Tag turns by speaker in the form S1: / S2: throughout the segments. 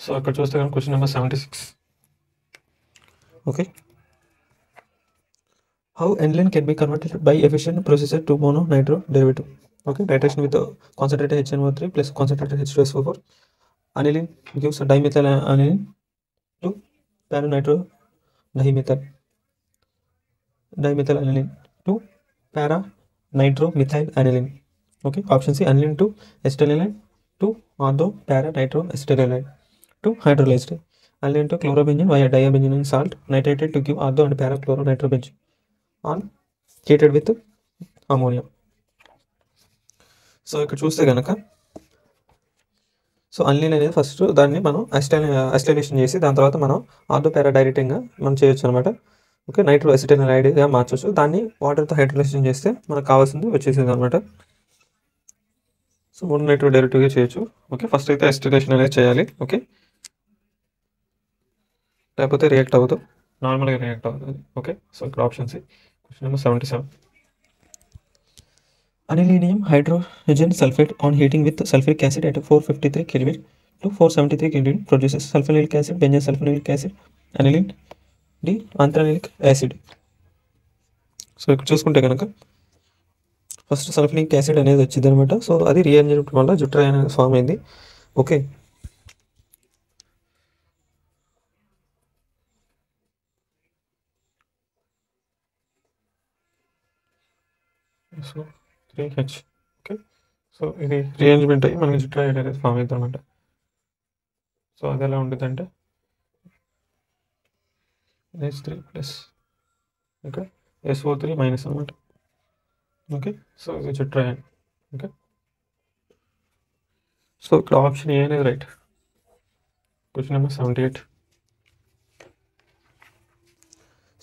S1: So ఇక్కడ చూస్తే కనుక question number 76. Okay. How aniline can be converted by efficient procedure to mono nitro derivative? Okay, titration with concentrated HNO3 plus concentrated H2SO4. Aniline gives dimethyl aniline to para-nitro dimethyl aniline to para-nitro methyl aniline. Okay, option C, aniline to acetyl to ortho para-nitro acetyl to hydrolyzed. Aniline to chlorobenzene via diabenzene salt nitrated to give ortho and para-chloronitrobenzene on treated with ammonia. So ఇక్కడ చూస్తే కనుక so aniline అనేది first దాన్ని మనం అసిటైలేషన్ చేసి దాని తర్వాత మనం ఆర్థో పారాడైరెటింగ్గా మనం చేయొచ్చు అనమాట. ఓకే, నైట్రో అసిటైల్గా మార్చవచ్చు. దాన్ని వాటర్తో హైడ్రోలైజేషన్ చేస్తే మనకు కావాల్సింది వచ్చేసింది అనమాట. సో మూడు నైట్రో డైరెక్ట్గా చేయొచ్చు. ఓకే, ఫస్ట్ అయితే అసిటైలేషన్ అనేది చేయాలి. ఓకే, లేకపోతే రియాక్ట్ అవ్వదు, నార్మల్గా రియాక్ట్ అవుతుంది. ఓకే, సో ఇక్కడ option C, question number 77. Anilinium hydrogen sulfate on heating with sulfuric acid at 453 Kelvin to 473 Kelvin produces sulfonylic acid, benzene sulfonylic acid, aniline, anthranilic acid. So ఇక్కడ చూసుకుంటే కనుక first సల్ఫనిక్ acid అనేది వచ్చింది అనమాట. So అది రీఎంజన్మెంట్ వల్ల జుట్రాయన్ అనేది ఫామ్ అయింది. Okay, so 3H. Okay, so ఇది రీఅరేంజ్మెంట్ అయ్యి మనకి జుట్రాయిడ్ అనేది ఫామ్ అవుతుంది అనమాట. సో అది ఎలా ఉంటుంది అంటే H3 plus okay SO3 minus అనమాట. ఓకే, సో ఇది జుట్రాయిడ్. ఓకే, సో ఇక్కడ ఆప్షన్ ఏ అనేది రైట్. Question number 78.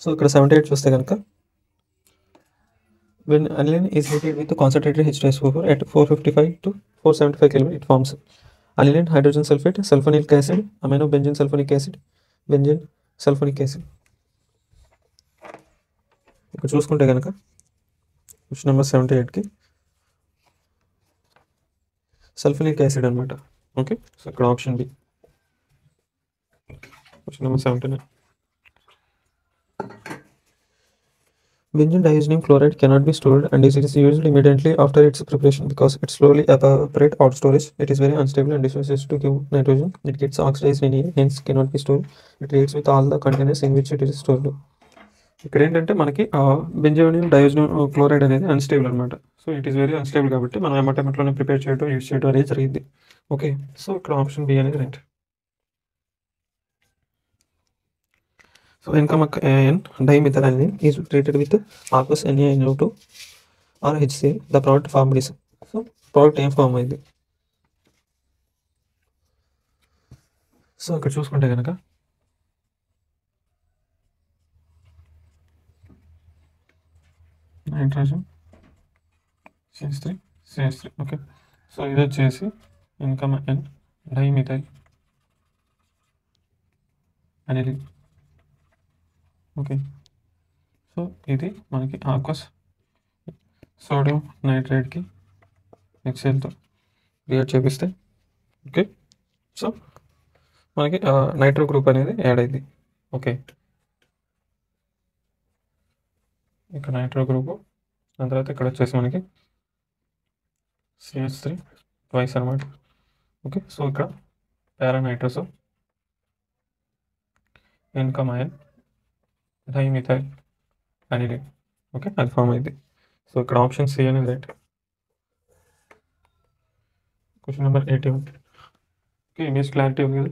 S1: సో ఇక్కడ 78 చూస్తే కనుక when aniline is heated with concentrated H2SO4 at 455 to 475 Kelvin, it forms aniline, hydrogen sulfate, sulfonylic acid, aminobenzene sulfonic acid, benzene sulfonic acid. ఇక్కడ చూసుకుంటే కనుక question number 78కి sulphonic acid అనమాట. Okay, so ఇక్కడ option B. Question number 79. Benzene diazonium chloride cannot be stored and is used immediately after its preparation because it slowly evaporates out storage. It is very unstable and dissociates to give nitrogen. It gets oxidized in air, hence cannot be stored. It reacts with all the containers in which it is stored. ఇక్కడ ఏంటంటే మనకి బెంజోనియం డయోజనియం chloride అనేది unstable అనమాట. So it is very unstable కాబట్టి మనం ఎమ్మటెమ్మట్లోనే prepare చేయడం use చేయడం అనేది జరిగింది. ఓకే, సో ఇక్కడ ఆప్షన్ బి అనేది right. So N-CAN dimethylamine is treated with aqueous NaNO2 or HCl. The product formed is, so product ఏం ఫామ్ అయింది. సో ఇక్కడ చూసుకుంటే కనుక నైట్రోజన్ CH3. ఓకే, సో ఇది వచ్చేసి N-CAN dimethyl aniline. Okay, so ఇది మనకి ఆక్వస్ సోడియం నైట్రేట్కి HClతో రియాక్ట్ చేపిస్తే ఓకే, సో మనకి నైట్రో గ్రూప్ అనేది యాడ్ అయింది. ఓకే, ఇక్కడ నైట్రో గ్రూపు, దాని తర్వాత ఇక్కడ వచ్చేసి మనకి CH3 ట్వైస్ అనమాట. ఓకే, సో ఇక్కడ పారానైట్రోస్ N-CAN డైమిథైల్ అనిలిన్. ఓకే, అది ఫామ్ అయింది. సో ఇక్కడ ఆప్షన్ సి అనేది right. Question number 81. Okay, image clarity ఉంది కదా.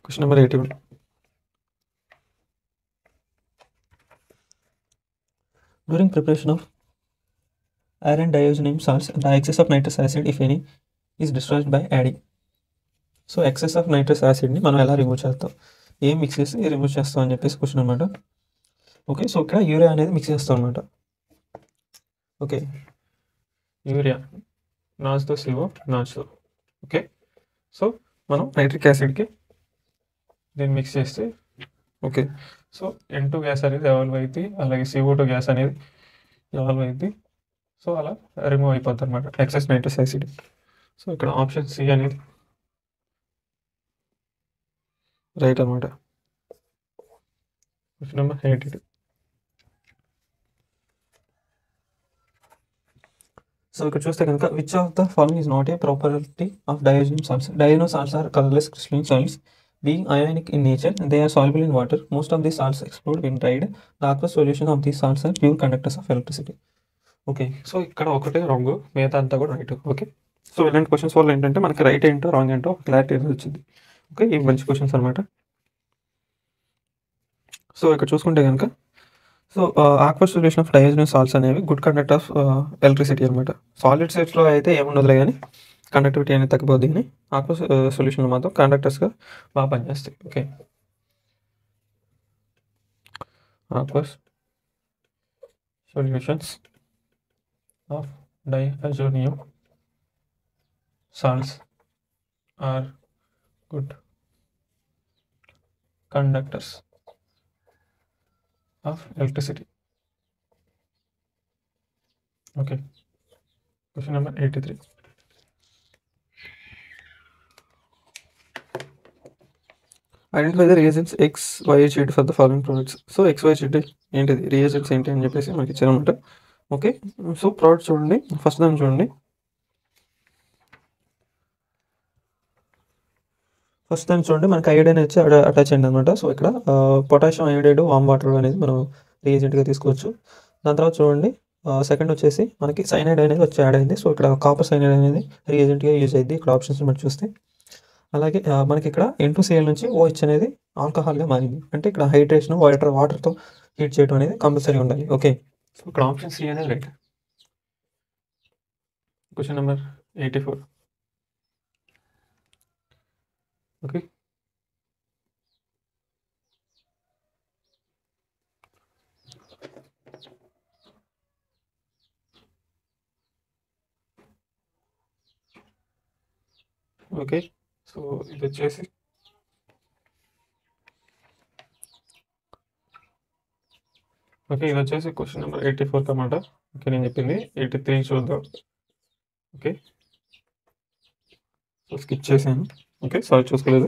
S1: Question number 81. During preparation of iron diazonium salts, the excess of nitrous acid, if any, is destroyed by adding. So excess of nitrous యాసిడ్ని మనం ఎలా remove చేస్తాం, ఏం mix చేసి remove చేస్తాం అని చెప్పేసి క్వశ్చన్ అనమాట. ఓకే, సో ఇక్కడ యూరియా అనేది మిక్స్ చేస్తాం అనమాట. ఓకే, యూరియా నాచుతో CO నాచుతో. ఓకే, సో మనం నైట్రిక్ యాసిడ్కి దీన్ని మిక్స్ చేస్తే ఓకే, సో N2 గ్యాస్ అనేది ఎవాల్వ్ అవుతుంది, అలాగే CO2 గ్యాస్ అనేది ఎవాల్వ్ అవుతుంది. సో అలా రిమూవ్ అయిపోతుంది అనమాట ఎక్సెస్ నైట్రస్ యాసిడ్. సో ఇక్కడ ఆప్షన్ సి అనేది రైట్ అనమాట. Question number 82. సో ఇక్కడ చూస్తే కనుక which of the following is not a property of diazonium salts. Diazonium salts are colourless crystalline సాల్ట్స్ being ionic in nature. They are soluble in water. Most of these salts explode when dried. The aqueous solution of these salts are pure conductors of electricity. Okay, so ఇక్కడ ఒకటే wrong, మిగతా అంతా కూడా right. Okay, so ఇలాంటి questions వల్ల ఏంటంటే మనకి right ఏంటో రాంగ్ ఏంటో క్లారిటీ వచ్చింది. ఓకే, ఇవి మంచి క్వశ్చన్స్ అనమాట. సో ఇక్కడ చూసుకుంటే కనుక so aqueous solution of diazonium salts అనేవి గుడ్ కండక్ట్ ఆఫ్ ఎలక్ట్రిసిటీ అనమాట. సాలిడ్ స్టేట్స్లో అయితే ఏముండదులే కానీ కండక్టివిటీ అనేది తగ్గిపోద్ది, కానీ ఆక్వస్ సొల్యూషన్లో మాత్రం కండక్టర్స్గా బాగా పనిచేస్తాయి. Okay, aqueous solutions of diazonium salts are good conductors of electricity. Okay, question number 83. Identify the reagents X, Y, Z for the following products. So X, Y, Z ఏంటిది, రియేజెంట్స్ ఏంటి అని చెప్పేసి మనకి ఇచ్చారనమాట. ఓకే, సో ప్రోడక్ట్స్ చూడండి, first దాన్ని చూడండి. First దాన్ని చూడండి, మనకి అయోడైన్ వచ్చి అటాచ్ అయింది అనమాట. సో ఇక్కడ పొటాషియం అయోడైడ్ వామ్ వాటర్ అనేది మనం రియేజెంట్గా తీసుకోవచ్చు. దాని తర్వాత చూడండి, సెకండ్ వచ్చేసి మనకి సైనైడ్ అనేది వచ్చి యాడ్ అయింది. సో ఇక్కడ కాపర్ సైనైడ్ అనేది రియేజెంట్గా యూజ్ అయింది ఇక్కడ ఆప్షన్స్ బట్టి చూస్తే. అలాగే మనకి ఇక్కడ N2Cl నుంచి OH అనేది ఆల్కహాల్గా మారింది. అంటే ఇక్కడ హైడ్రేషన్ వాటర్తో హీట్ చేయడం అనేది కంపల్సరీ ఉండాలి. ఓకే, సో ఇక్కడ ఆప్షన్ సి అనేది right. Question number 84. Okay, okay, so ఇది వచ్చేసి క్వశ్చన్ నెంబర్ 84 అన్నమాట. ఓకే, నేను చెప్పింది 83 చూద్దాం. ఓకే, సో స్కిప్ చేశాను. ఓకే, సారీ చూసుకోలేదు.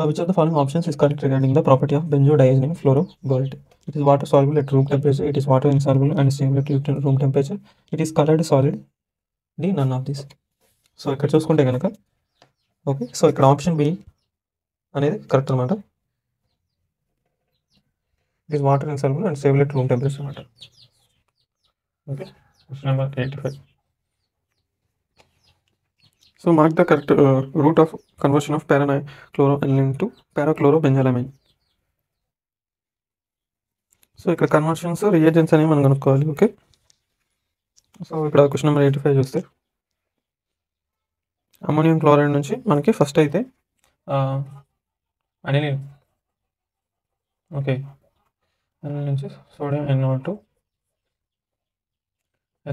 S1: Which of the following options is correct regarding the property of benzodiazonium fluoroborate. It is water soluble at room temperature. It is water insoluble and stable at room temperature. It is colored solid. D, none of this. So ఇక్కడ చూసుకుంటే కనుక okay, so ఇక్కడ option B అనేది correct అనమాట. It is water insoluble and stable at room temperature అనమాట. Okay, question number 85. So mark the correct route of conversion of parachloroaniline to parachlorobenzylamine. So ఇక్కడ conversions reagents అనేవి మనం కనుక్కోవాలి. Okay, so ఇక్కడ question number 85 చూస్తే ammonium chloride నుంచి మనకి first అయితే అనిలిన్. ఓకే, అనిలిన్ నుంచి సోడియం NO2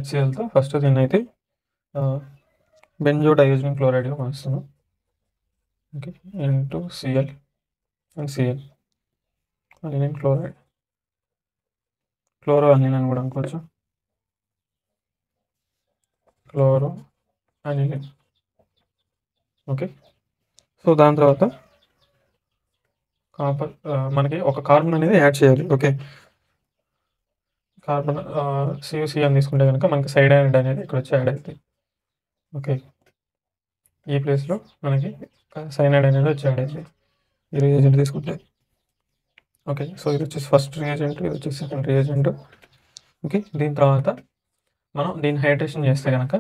S1: HClతో ఫస్ట్ దీన్ని అయితే బెంజోడైజోనియం క్లోరైడ్గా మారుస్తున్నాం. Okay, N2Cl and Cl aniline chloride, chloro aniline అని కూడా అనుకోవచ్చు. Chloro aniline. ఓకే, సో దాని తర్వాత కాపర్ మనకి ఒక కార్బన్ అనేది యాడ్ చేయాలి. ఓకే, కార్బన్ CuC అని తీసుకుంటే కనుక మనకి సైనైడ్ అనేది ఇక్కడ వచ్చి యాడ్ అవుతుంది. ఓకే, ఈ ప్లేస్లో మనకి సైనైడ్ అనేది వచ్చి యాడ్ అవుతుంది ఈ రియేజెంట్ తీసుకుంటే. ఓకే, సో ఇది వచ్చేసి ఫస్ట్ రియేజెంట్, ఇది వచ్చేసి సెకండ్ రియేజెంట్. ఓకే, దీని తర్వాత మనం దీన్ని హైడ్రేషన్ చేస్తే కనుక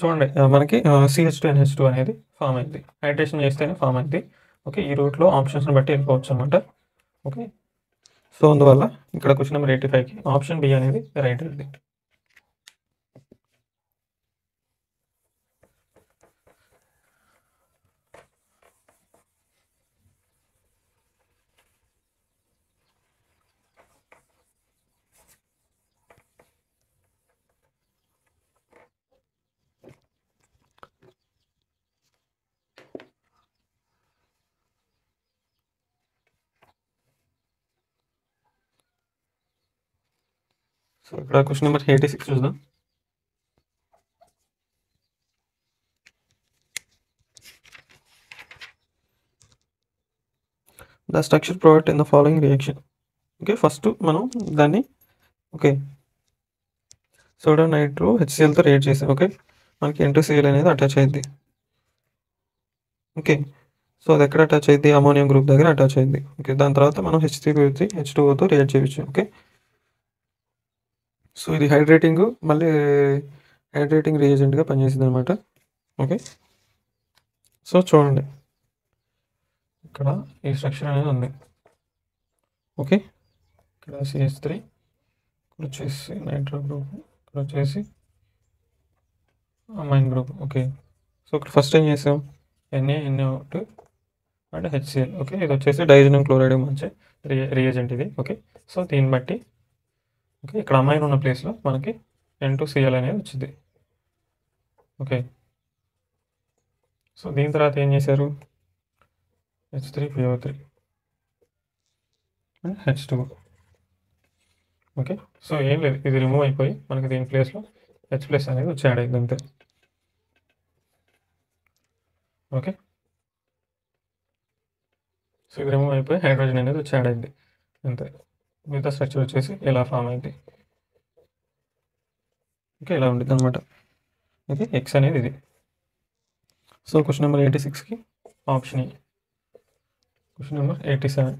S1: చూడండి మనకి CH2NH2 అనేది ఫామ్ అయింది. హైడ్రేషన్ చేస్తేనే ఫామ్ అయింది. ఓకే, ఈ రూట్లో ఆప్షన్స్ని బట్టి వెళ్ళిపోవచ్చు అనమాట. ఓకే, సో అందువల్ల ఇక్కడ క్వశ్చన్ నెంబర్ 85కి ఆప్షన్ బి అనేది రైట్ అయింది. సో ఇక్కడ క్వశ్చన్ నెంబర్ 86 చూద్దాం. The structure provide in the following reaction. Okay, first మనం దాన్ని ఓకే సోడియం నైట్రో హెచ్సిఎల్తో రియాక్ట్ చేసాం. ఓకే, మనకి N2Cl అనేది అటాచ్ అయింది. ఓకే, సో అది ఎక్కడ అటాచ్ అయింది? అమోనియం గ్రూప్ దగ్గర అటాచ్ అయింది. ఓకే, దాని తర్వాత మనం H3 H2Oతో రియాక్ట్ చేయవచ్చు. ఓకే, సో ఇది మళ్ళీ హైడ్రేటింగ్ రియేజెంట్గా పనిచేసింది అనమాట. ఓకే, సో చూడండి ఇక్కడ ఈ స్ట్రక్చర్ అనేది ఉంది. ఓకే, ఇక్కడ CH3, ఇక్కడ వచ్చేసి నైట్రో గ్రూప్, ఇక్కడ వచ్చేసి అమైన్ గ్రూప్. ఓకే, సో ఇక్కడ ఫస్ట్ ఏం చేసాం? NaNO2 and HCl. ఓకే, ఇది వచ్చేసి డైజోనియం క్లోరైడ్ మంచి రియేజెంట్ ఇది. ఓకే, సో దీన్ని బట్టి ఓకే ఇక్కడ అమైన్ ఉన్న ప్లేస్లో మనకి N2Cl అనేది వచ్చింది. ఓకే, సో దీని తర్వాత ఏం చేశారు? H3PO3 and H2O. Okay, so ఏం లేదు, ఇది రిమూవ్ అయిపోయి మనకి దీని ప్లేస్లో H+ అనేది వచ్చి యాడ్ అయింది అంతే. ఓకే, సో ఇది రిమూవ్ అయిపోయి హైడ్రోజన్ అనేది వచ్చి యాడ్ అయింది అంతే. మిగతా స్ట్రక్చర్ వచ్చేసి ఇలా ఫామ్ అయింది. ఓకే, ఇలా ఉంటుంది అనమాట. ఓకే, X అనేది ఇది. సో క్వశ్చన్ నెంబర్ 86కి option E. Question number 87.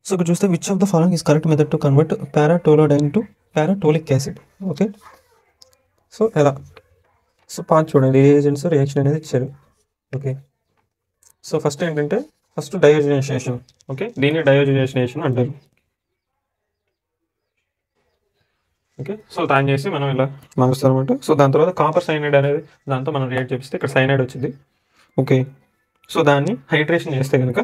S1: So ఇక్కడ చూస్తే which of the following is correct method to convert paratoluidine to paratoluic acid. Okay, so ఎలా? సో పార్ట్ చూడండి, రియేజెంట్స్ రియాక్షన్ అనేది ఇచ్చారు. ఓకే, సో ఫస్ట్ ఏంటంటే ఫస్ట్ డయోజనేషన్. ఓకే, దీన్ని diazotisation అంటారు. Okay, so దాన్ని చేసి మనం ఇలా మారుస్తాం అనమాట. సో దాని తర్వాత కాపర్ సైనైడ్ అనేది దాంతో మనం రియాక్ట్ చేపిస్తే ఇక్కడ సైనైడ్ వచ్చింది. ఓకే, సో దాన్ని హైడ్రేషన్ చేస్తే కనుక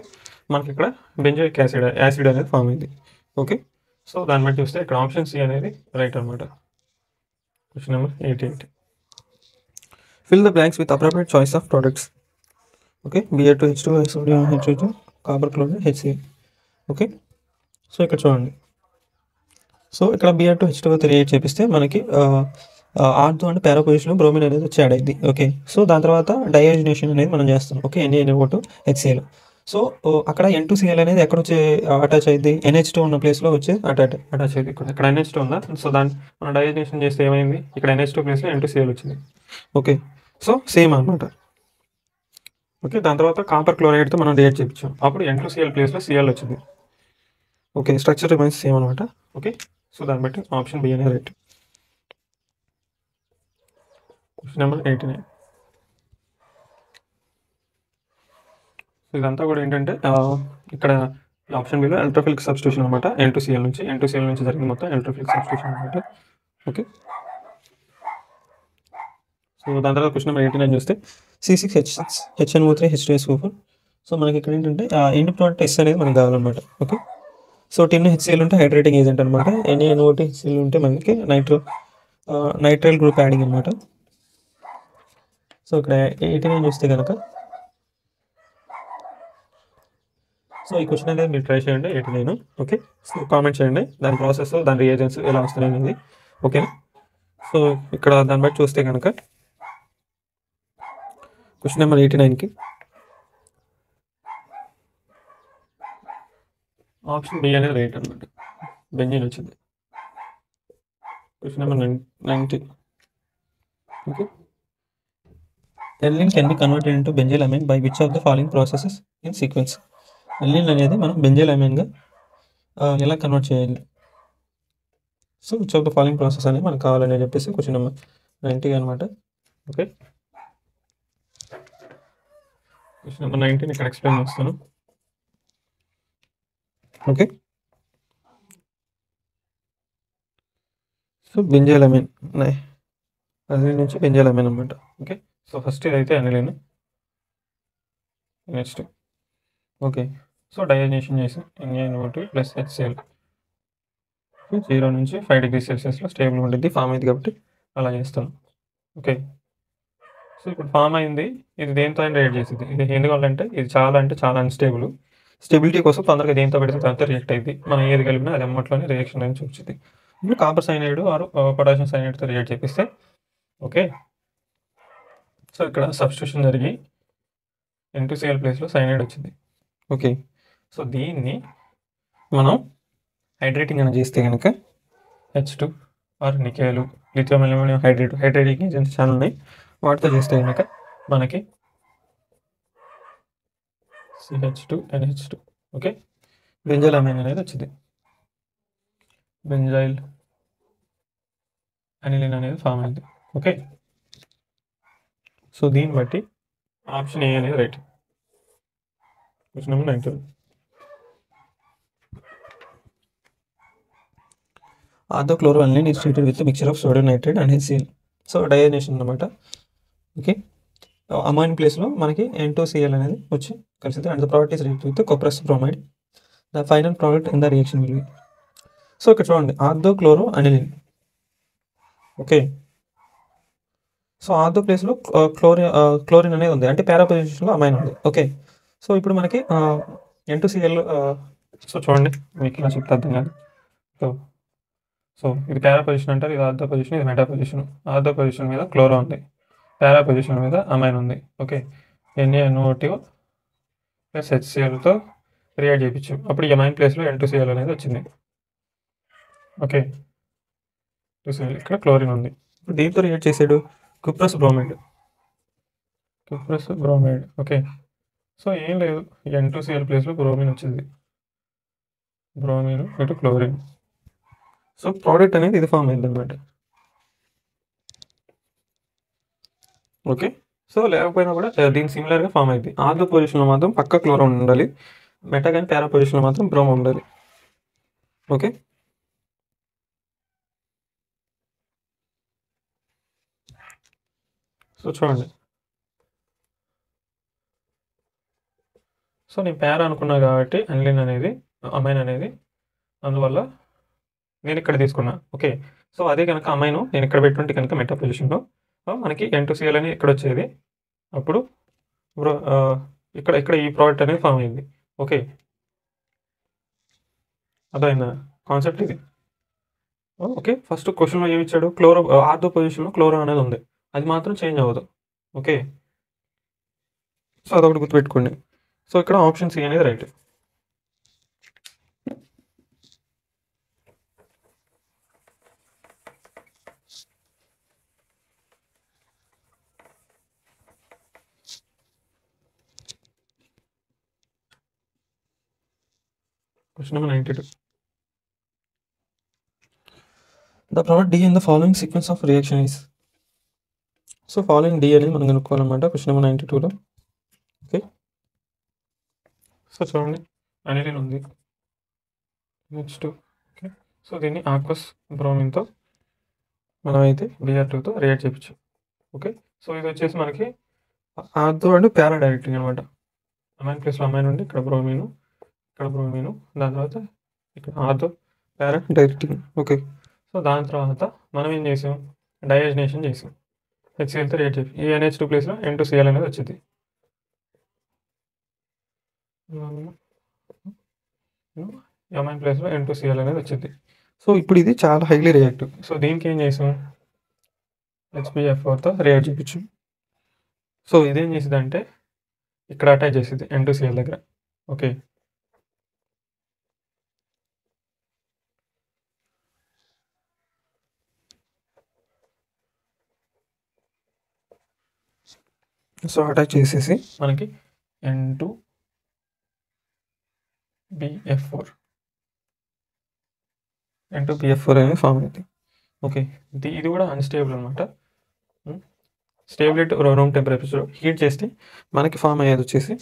S1: మనకి ఇక్కడ బెంజోయిక్ యాసిడ్ అనేది ఫామ్ అయింది. ఓకే, సో దాన్ని బట్టి చూస్తే ఇక్కడ ఆప్షన్ C అనేది రైట్ అనమాట. Question number 88. Fill the blanks with appropriate choice of products. Okay, Br2H2O, sodium H2O, copper chloride, HCl. Okay, so ఇక్కడ చూడండి, సో ఇక్కడ Br2H2O రియాక్ట్ చేపిస్తే మనకి ఆర్థో అండ్ పారా పొజిషన్లో బ్రోమిన్ అనేది వచ్చి యాడ్ అయింది. ఓకే, సో దాని తర్వాత డయోజనేషన్ అనేది మనం చేస్తాం. Okay, NaNO2 HCl. సో అక్కడ N2Cl అనేది ఎక్కడ వచ్చి అటాచ్ అయింది? NH2 ఉన్న ప్లేస్లో వచ్చి అటాచ్ అయింది. ఇక్కడ NH2 ఉందా? సో దాన్ని మనం డయోజనేషన్ చేస్తే ఏమైంది? ఇక్కడ NH2 ప్లేస్లో N2Cl వచ్చింది. ఓకే, సో సేమ్ అనమాట. ఓకే, దాని తర్వాత కాపర్ క్లోరైడ్తో మనం రియాక్ట్ చేయించాం, అప్పుడు N2Cl ప్లేస్లో Cl వచ్చింది. ఓకే, స్ట్రక్చర్ రిమైన్స్ సేమ్ అనమాట. ఓకే, సో దాన్ని బట్టి ఆప్షన్ B అనేది రైట్. Question number 89. ఇదంతా కూడా ఏంటంటే ఇక్కడ ఆప్షన్ Bలో ఎలక్ట్రోఫిలిక్ సబ్స్టిట్యూషన్ అనమాట. N2Cl నుంచి జరిగింది మొత్తం ఎలక్ట్రోఫిలిక్ సబ్స్టిట్యూషన్ అనమాట. ఓకే, సో దాని తర్వాత క్వశ్చన్ నెంబర్ 89 చూస్తే C6H6HNO3H2SO4. సో మనకి ఇక్కడ ఏంటంటే ఎండ్ ప్రోడక్ట్ S అనేది మనకి కావాలన్నమాట. ఓకే, సో టిన్ HCl ఉంటే హైడ్రేటింగ్ ఏజెంట్ అనమాట. NaNO2 HCl ఉంటే మనకి నైట్రైల్ గ్రూప్ యాడింగ్ అనమాట. సో ఇక్కడ 89 చూస్తే కనుక, సో ఈ క్వశ్చన్ అనేది మీరు ట్రై చేయండి 89. ఓకే, సో కామెంట్ చేయండి దాని ప్రాసెస్, దాని రియేజెంట్స్ ఎలా వస్తున్నాయి అనేది. ఓకేనా, సో ఇక్కడ దాన్ని బట్టి చూస్తే కనుక క్వశ్చన్ నెంబర్ 89కి ఆప్షన్ B అనేది రైట్ అనమాట. బెంజీన్ వచ్చింది. Question number 90. Okay, aniline can be converted into benzyl amine by which of the following processes in sequence. Aniline అనేది మనం బెంజైల్ అమైన్గా ఎలా కన్వర్ట్ చేయాలి? So which of the following process అనేది మనకు కావాలని చెప్పేసి క్వశ్చన్ నెంబర్ 90 అనమాట. ఓకే, క్వశ్చన్ నెంబర్ 19 ఇక్కడ ఎక్స్ప్లెయిన్ చేస్తాను. Okay, so benzyl amine aniline నుంచి బెంజైల్ అమైన్ అనమాట. ఓకే, సో ఫస్ట్ ఇదైతే అనిలిన్, నెక్స్ట్ ఓకే, సో డయోజనేషన్ చేసి NaNO2 + HCl 0 నుంచి 5 degrees Celsiusలో స్టేబుల్ ఉంటుంది, ఫామ్ అయింది కాబట్టి అలా చేస్తాను. ఓకే, సో ఇప్పుడు ఫామ్ అయింది, ఇది దేంతో అయినా రియాక్ట్ చేసింది. ఇది ఎందుకంటే ఇది చాలా అన్స్టేబుల్. స్టెబిలిటీ కోసం తొందరగా దేంతో పెడితే దాంతో రియాక్ట్ అయింది. మనం ఏది కలిపినా అది అమ్మట్లోనే రియాక్షన్ అనేది చూపించింది. ఇప్పుడు కాపర్ సైనైడ్ ఆర్ పొటాషియం సైనైడ్తో రియాక్ట్ చేపిస్తే ఓకే, సో ఇక్కడ సబ్స్టిట్యూషన్ జరిగి N2Cl ప్లేస్లో సైనైడ్ వచ్చింది. ఓకే, సో దీన్ని మనం హైడ్రేటింగ్ అని చేస్తే కనుక H2 or nickel, lithium aluminium hydrating agents చాలా ఉన్నాయి. వాటితో చేస్తే కనుక మనకి CH2NH2 ఓకే, బెంజైల్ అమైన్ అనేది వచ్చింది. బెంజైల్ అనిలిన్ అనేది ఫామ్ అయింది. ఓకే, సో దీన్ని బట్టి ఆప్షన్ ఏ అనేది right. Question number 19. Orthochloroaniline is treated with mixture of sodium nitrate and HCl. So diazotisation అనమాట. ఓకే, అమైన్ ప్లేస్లో మనకి N2Cl అనేది వచ్చి కలిసింది and the product is react with cuprous bromide. The final product in the reaction will be. So ఇక్కడ చూడండి orthochloroaniline. Okay, so ortho ప్లేస్లో chlorine అనేది ఉంది, అంటే పారా పొజిషన్లో అమైన్ ఉంది. ఓకే, సో ఇప్పుడు మనకి N2Cl. సో చూడండి మీకు ఇలా చెప్తే అర్థం కాదు. సో ఇది పారా పొజిషన్ అంటారు, ఇది ఆర్థో పొజిషన్, ఇది మెటా పొజిషన్. ఆర్థో పొజిషన్ మీద క్లోరో ఉంది, పారా పొజిషన్ మీద అమైన్ ఉంది. ఓకే, NaNO2 ప్లస్ HClతో రియాక్ట్ చేయించు, అప్పుడు ఈ అమైన్ ప్లేస్లో N2Cl అనేది వచ్చింది. ఓకే, ఇక్కడ క్లోరిన్ ఉంది. ఇప్పుడు దీంతో రియాక్ట్ చేసాడు కుప్రస్ బ్రోమైడ్. ఓకే, సో ఏం లేదు, N2Cl ప్లేస్లో బ్రోమిన్ వచ్చింది, బ్రోమిన్ ఇటు క్లోరిన్. సో ప్రోడక్ట్ అనేది ఇది ఫామ్ అయింది అనమాట. ఓకే, సో లేకపోయినా కూడా దీని సిమిలర్గా ఫామ్ అయింది. ఆర్థో పొజిషన్లో మాత్రం పక్క క్లోరో ఉండాలి, మెటా కానీ పారా పొజిషన్లో మాత్రం బ్రోమో ఉండాలి. ఓకే, సో చూడండి, సో నేను పారా అనుకున్నా కాబట్టి అనిలిన్ అనేది అమైన్ అనేది, అందువల్ల నేను ఇక్కడ తీసుకున్నా. ఓకే, సో అదే కనుక అమైను నేను ఇక్కడ పెట్టుంటే కనుక మెటా పొజిషన్లో మనకి N2Cl అని ఇక్కడ వచ్చేది, అప్పుడు ఇక్కడ ఈ ప్రోడక్ట్ అనేది ఫామ్ అయింది. ఓకే, అదైందా కాన్సెప్ట్ ఇది. ఓకే, ఫస్ట్ క్వశ్చన్లో ఏమి ఇచ్చాడు, క్లోరో ఆర్థో పొజిషన్లో క్లోరో అనేది ఉంది, అది మాత్రం చేంజ్ అవ్వదు. ఓకే, సో అదొకటి గుర్తుపెట్టుకోండి. సో ఇక్కడ ఆప్షన్ సి అనేది right. Question number 92. The product D in the following sequence of reaction is. So following D అనేది మనం కనుక్కోవాలన్నమాట క్వశ్చన్ నెంబర్ 92లో. ఓకే, సో చూడండి అనిలిన్ ఉంది, నెక్స్ట్. ఓకే, సో దీన్ని ఆక్వస్ బ్రోమిన్తో మనం అయితే Br2తో రియాక్ట్ చేయించాం. ఓకే, సో ఇది వచ్చేసి మనకి ఆర్థో అండ్ పారా డైరెక్టింగ్ అనమాట. అమైన్ ప్లేస్లో అమైన్ ఉండి ఇక్కడ బ్రోమిను, దాని తర్వాత ఇక్కడ ఆర్థో పారా డైరెక్టింగ్. ఓకే, సో దాని తర్వాత మనం ఏం చేసాం, డయోజనేషన్ చేసాం, HClతో రియాక్ట్ చేసి ఈ NH2 ప్లేస్లో N2Cl అనేది వచ్చింది. అమైన్ ప్లేస్లో N2Cl అనేది వచ్చింది. సో ఇప్పుడు ఇది చాలా హైలీ రియాక్టివ్. సో దీనికి ఏం చేసాం, HbF4తో రియాక్ట్ చేయించు. సో ఇదేం చేసింది అంటే ఇక్కడ అటాచ్ చేసింది N2Cl దగ్గర. ఓకే, సో అటాచ్ చేసేసి మనకి N2BF4 అనేది ఫామ్ అయింది. ఓకే, ఇది కూడా అన్స్టేబుల్ అనమాట. Stable at room temperature heat చేస్తే మనకి ఫామ్ అయ్యేది వచ్చేసి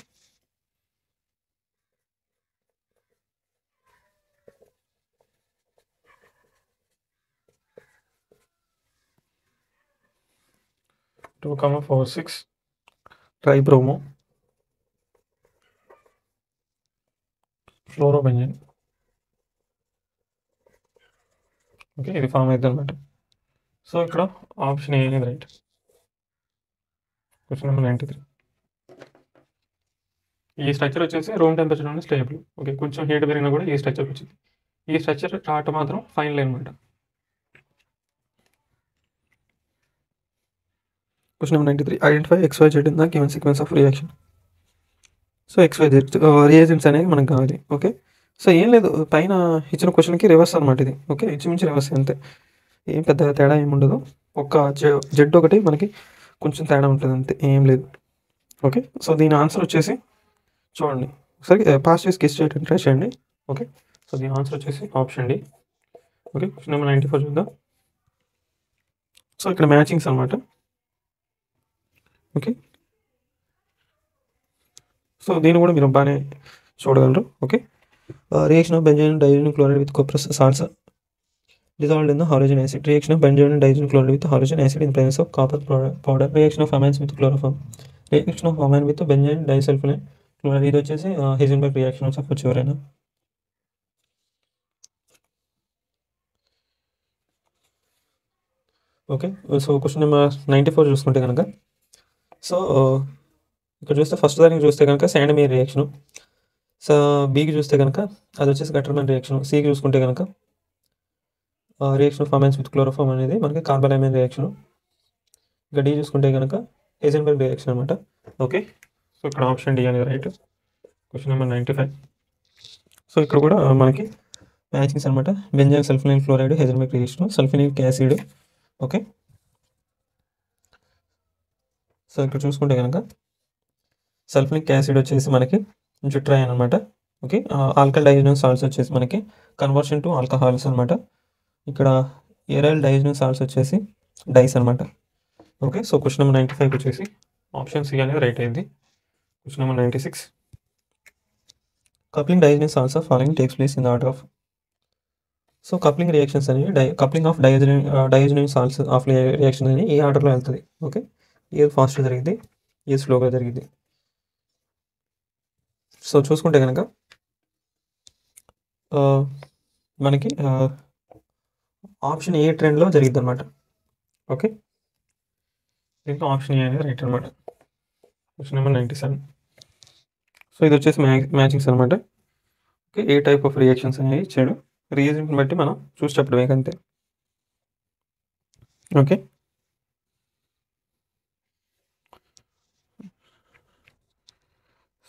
S1: (2,46) ట్రైబ్రోమో ఫ్లోరోబెంజన్. ఓకే, ఇది ఫామ్ అవుతుంది అనమాట. సో ఇక్కడ ఆప్షన్ ఏ అనేది రైట్. Question number 93. ఈ స్ట్రక్చర్ వచ్చేసి రూమ్ టెంపరేచర్ అనేది స్టేబుల్. ఓకే, కొంచెం హీట్ పెరిగినా కూడా ఈ స్ట్రక్చర్ వచ్చింది. ఈ స్ట్రక్చర్ చార్ట్ మాత్రం ఫైనల్ అనమాట. Question number 93. Identify XYZ in the given sequence of reaction. So XYZ reagents అనేవి మనకు కావాలి. ఓకే, సో ఏం లేదు, పైన ఇచ్చిన క్వశ్చన్కి రివర్స్ అనమాట ఇది. ఓకే, ఇంచుమించు రివర్స్ అంతే, ఏం పెద్ద తేడా ఏమి ఉండదు. ఒక జెడ్ ఒకటి మనకి కొంచెం తేడా ఉంటుంది అంతే, ఏం లేదు. ఓకే, సో దీని ఆన్సర్ వచ్చేసి చూడండి ఒకసారి, పాస్ చేసి గెస్ చేయడానికి ట్రై చేయండి. ఓకే, సో దీని ఆన్సర్ వచ్చేసి option D. Okay, question number 94 చూద్దాం. సో ఇక్కడ మ్యాచింగ్స్ అనమాట. ఓకే, సో దీన్ని కూడా మీరు బాగానే చూడగలరు. Okay, reaction of benzene diazonium chloride with cuprous salts dissolved in the halogen acid. Reaction of benzene and diazonium chloride with halogen acid in presence of copper powder. Reaction of amines with chloroform. Reaction of amine with benzene disulfide chloride. ఇది వచ్చేసి హైజెన్బర్గ్ reaction అని చెప్పొచ్చు ఎవరైనా. Okay, so question number 94 చూసుకుంటే కనుక, so ఇక్కడ చూస్తే first దానికి చూస్తే కనుక శాండమీర్ రియాక్షను. సో బీకి చూస్తే కనుక అది వచ్చేసి గటర్మన్ రియాక్షన్. సికి చూసుకుంటే కనుక reaction of amines with chloroform అనేది మనకి కార్బోలైమైన్ రియాక్షన్. ఇక డి చూసుకుంటే కనుక హైజెన్బర్గ్ రియాక్షన్ అనమాట. ఓకే, సో ఇక్కడ ఆప్షన్ డి అనేది రైట్. Question number 95. సో ఇక్కడ కూడా మనకి మ్యాచింగ్స్ అనమాట. Benzyl sulfinyl chloride Hinsberg reaction, sulfinic acid. Okay, so ఇక్కడ చూసుకుంటే కనుక సల్ఫినిక్ యాసిడ్ వచ్చేసి మనకి జుట్రాయన్ అనమాట. ఓకే, ఆల్కల్ డైజోనియం సాల్ట్స్ వచ్చేసి మనకి కన్వర్షన్ టు ఆల్కహాల్స్ అనమాట. ఇక్కడ ఏరైల్ డైజోనియం సాల్ట్స్ వచ్చేసి డైస్ అనమాట. ఓకే, సో క్వశ్చన్ నెంబర్ 95 వచ్చేసి ఆప్షన్ సి అనేది రైట్ అయింది. Question number 96. Coupling diazonium salts of following takes place in the order of. So coupling reactions అనేవి coupling of diazonium salts of reaction అనేది ఏ ఆర్డర్లో వెళ్తుంది. ఓకే, ఏది ఫాస్ట్గా జరిగింది, ఏది స్లోగా జరిగింది. సో చూసుకుంటే కనుక మనకి ఆప్షన్ ఏ ట్రెండ్లో జరిగింది అనమాట. ఓకే, దీంట్లో ఆప్షన్ ఏ అనేది రైట్ అనమాట. Question number 97. సో ఇది వచ్చేసి మ్యాచింగ్స్ అనమాట. Okay, A type of reactions అనేవి ఇచ్చాడు, రీజన్ బట్టి మనం చూసి చెప్పడమే అంతే. ఓకే,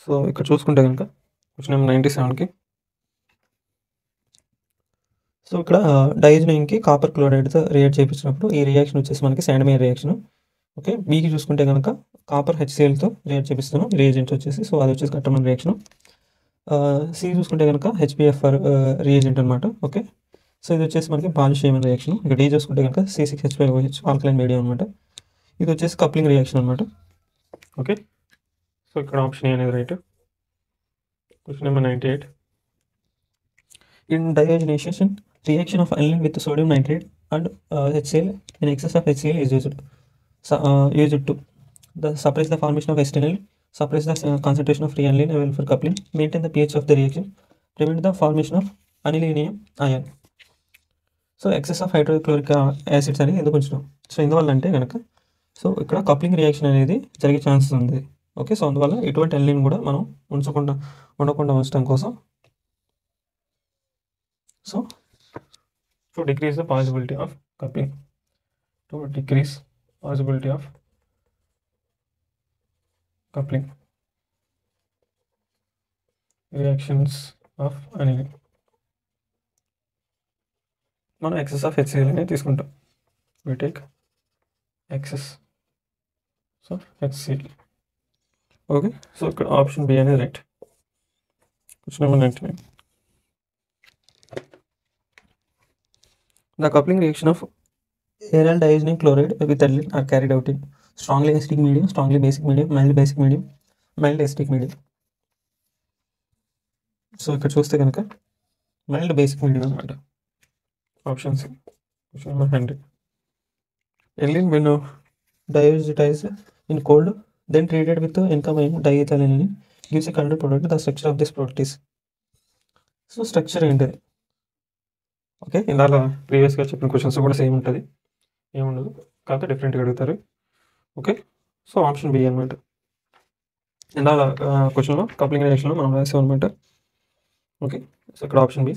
S1: సో ఇక్కడ చూసుకుంటే కనుక క్వశ్చన్ నెంబర్ 97కి, సో ఇక్కడ డైజోనియంకి కాపర్ క్లోరైడ్తో రియాక్ట్ చేయించినప్పుడు ఈ రియాక్షన్ వచ్చేసి మనకి శాండమీర్ రియాక్షన్. ఓకే, బీకి చూసుకుంటే కనుక కాపర్ HClతో రియాక్ట్ చేపిస్తున్నాం రియేజెంట్ వచ్చేసి, సో అది వచ్చేసి గట్టమన్ రియాక్షన్. సి చూసుకుంటే కనుక HBFR రియేజెంట్ అనమాట. ఓకే, సో ఇది వచ్చేసి మనకి బాల్షేమన్ రియాక్షన్. ఇక్కడ డి చూసుకుంటే కనుక C6H5OH ఆల్కలైన్ మీడియం అనమాట. ఇది వచ్చేసి కప్లింగ్ రియాక్షన్ అనమాట. ఓకే, సో ఇక్కడ ఆప్షన్ ఏ అనేది right. Question number 98. In diazotisation reaction of aniline with sodium nitrate and HCl in excess of HCl is used to suppress the formation of acetyl, suppress the concentration of free aniline available for coupling, maintain the pH of the reaction, prevent the formation of anilinium ion. So excess of hydrochloric acids అనేది ఎందుకు ఉంచడం, so ఎందువల్ల అంటే కనుక, so ఇక్కడ coupling reaction అనేది జరిగే chances ఉంది. ఓకే, సో అందువల్ల ఎటువంటి అనిలిన్ కూడా మనం ఉండకుండా ఉంచడం కోసం, so to decrease the possibility of coupling, to decrease possibility of coupling reactions of aniline, మనం excess of HCl అనేది తీసుకుంటాం. we take excess of HCl. Okay, so ఇక్కడ ఆప్షన్ బి అనేది right. Question number 99. The coupling reaction of aryl diazonium chloride with aniline are carried out in strongly acidic medium, strongly basic medium, mild basic medium, mild acidic medium. So ఇక్కడ చూస్తే కనుక mild basic medium అనమాట. Option C. Question number 100. Aniline when diazotized in cold then treated with incoming diethylaniline gives a colored product. The structure of this product is. So structure ఏంటిది? Okay, ఇందాక ప్రీవియస్గా చెప్పిన questions కూడా same ఉంటుంది, ఏముండదు, కాకపోతే డిఫరెంట్గా అడుగుతారు. ఓకే, సో ఆప్షన్ బి అనమాట. ఇందాక క్వశ్చన్లో కప్లింగ్ రియాక్షన్లో మనం రాసాం అనమాట. ఓకే, సో ఇక్కడ ఆప్షన్ బి.